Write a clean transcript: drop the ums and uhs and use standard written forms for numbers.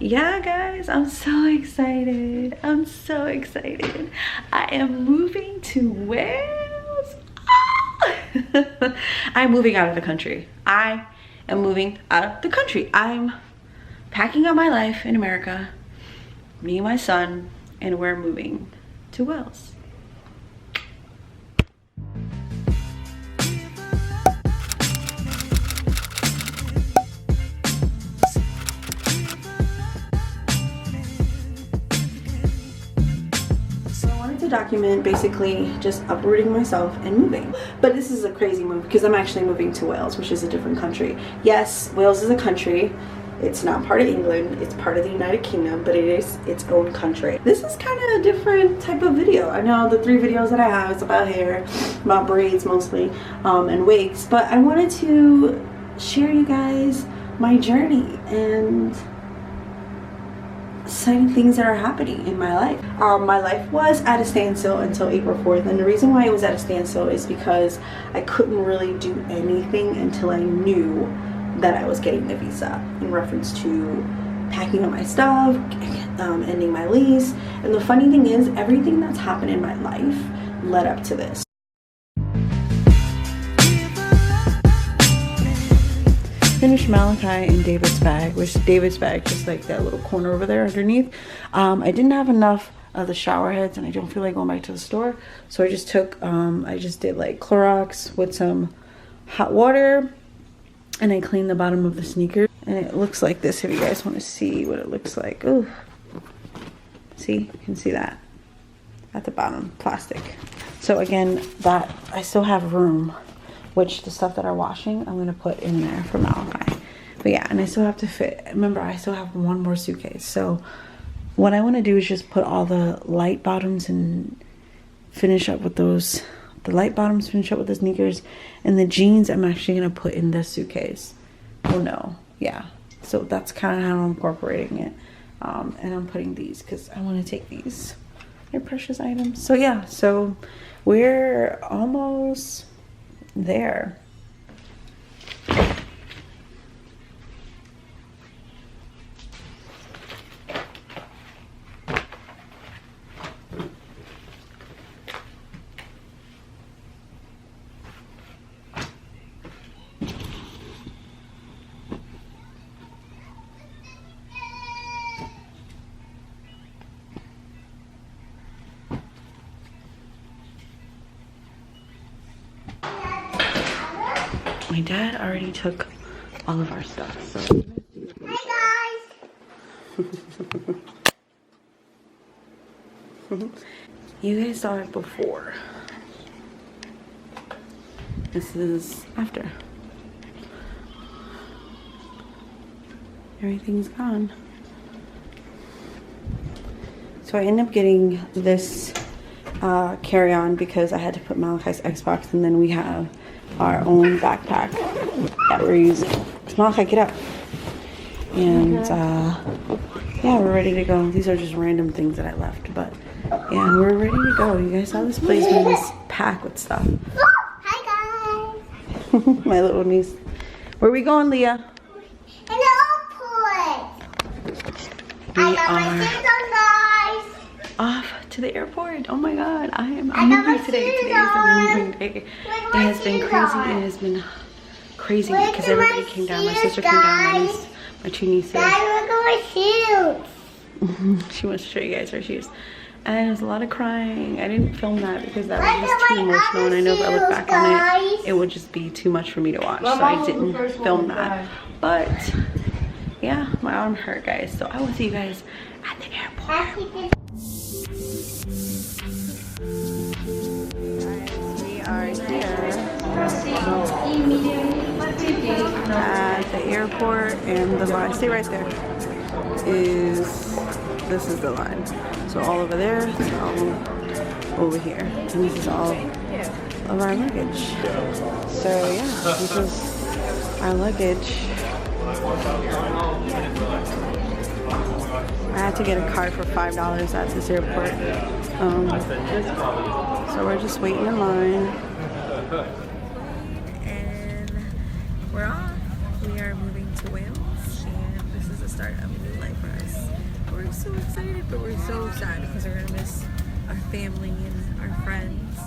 Yeah, guys, I'm so excited. I'm so excited. I am moving to Wales. Ah! I'm moving out of the country. I am moving out of the country. I'm packing up my life in America, me and my son, and we're moving to Wales. Document basically just uprooting myself and moving. But this is a crazy move because I'm actually moving to Wales, which is a different country. Yes, Wales is a country. It's not part of England, it's part of the United Kingdom, but it is its own country. This is kind of a different type of video. I know the 3 videos that I have is about hair, about braids mostly, and wigs, but I wanted to share you guys my journey and exciting things that are happening in my life. My life was at a standstill until April 4th, and the reason why it was at a standstill is because I couldn't really do anything until I knew that I was getting the visa, in reference to packing up my stuff, ending my lease. And the funny thing is, everything that's happened in my life led up to this. Finished Malachi in David's bag, which David's bag just like that little corner over there underneath. I didn't have enough of the shower heads and I don't feel like going back to the store, so I just took I just did like Clorox with some hot water and I cleaned the bottom of the sneakers, and it looks like this if you guys want to see what it looks like. Ooh, see, you can see that at the bottom, plastic. So again, that I still have room, which the stuff that are washing I'm gonna put in there for Malachi. But yeah, and I still have to fit, remember I still have 1 more suitcase. So what I want to do is just put all the light bottoms and finish up with those, the light bottoms, finish up with the sneakers, and the jeans I'm actually gonna put in this suitcase. Oh no, yeah, so that's kind of how I'm incorporating it. And I'm putting these because I want to take these, they're precious items. So yeah, so we're almost there. My dad already took all of our stuff, so. Hi guys! You guys saw it before. This is after. Everything's gone. So I ended up getting this carry-on because I had to put Malachi's Xbox, and then we have our own backpack that we're using. Malachi, get up. And yeah, we're ready to go. These are just random things that I left, but yeah, and we're ready to go. You guys saw this place when it was packed with stuff. Hi guys. My little niece. Where are we going, Leah? In the airport. I got my shoes on, guys. Off to the airport. Oh my god, I'm moving today. Today is the moving day. It has been crazy. It has been crazy because everybody came down. My sister came down, my 2 nieces. Dad, look at my shoes. She wants to show you guys her shoes. And it was a lot of crying. I didn't film that because that was just too emotional, and I know if I look back on it, it would just be too much for me to watch, so I didn't film that. But yeah, my arm hurt, guys, so I will see you guys at the airport. We are here at the airport, and the line, stay right there, this is the line. So all over there, it's all over here, and this is all of our luggage. So yeah, this is our luggage. I had to get a card for $5 at this airport. So we're just waiting in line. And we're off. We are moving to Wales, and this is the start of a new life for us. so excited, but we're so sad because we're gonna miss our family and our friends.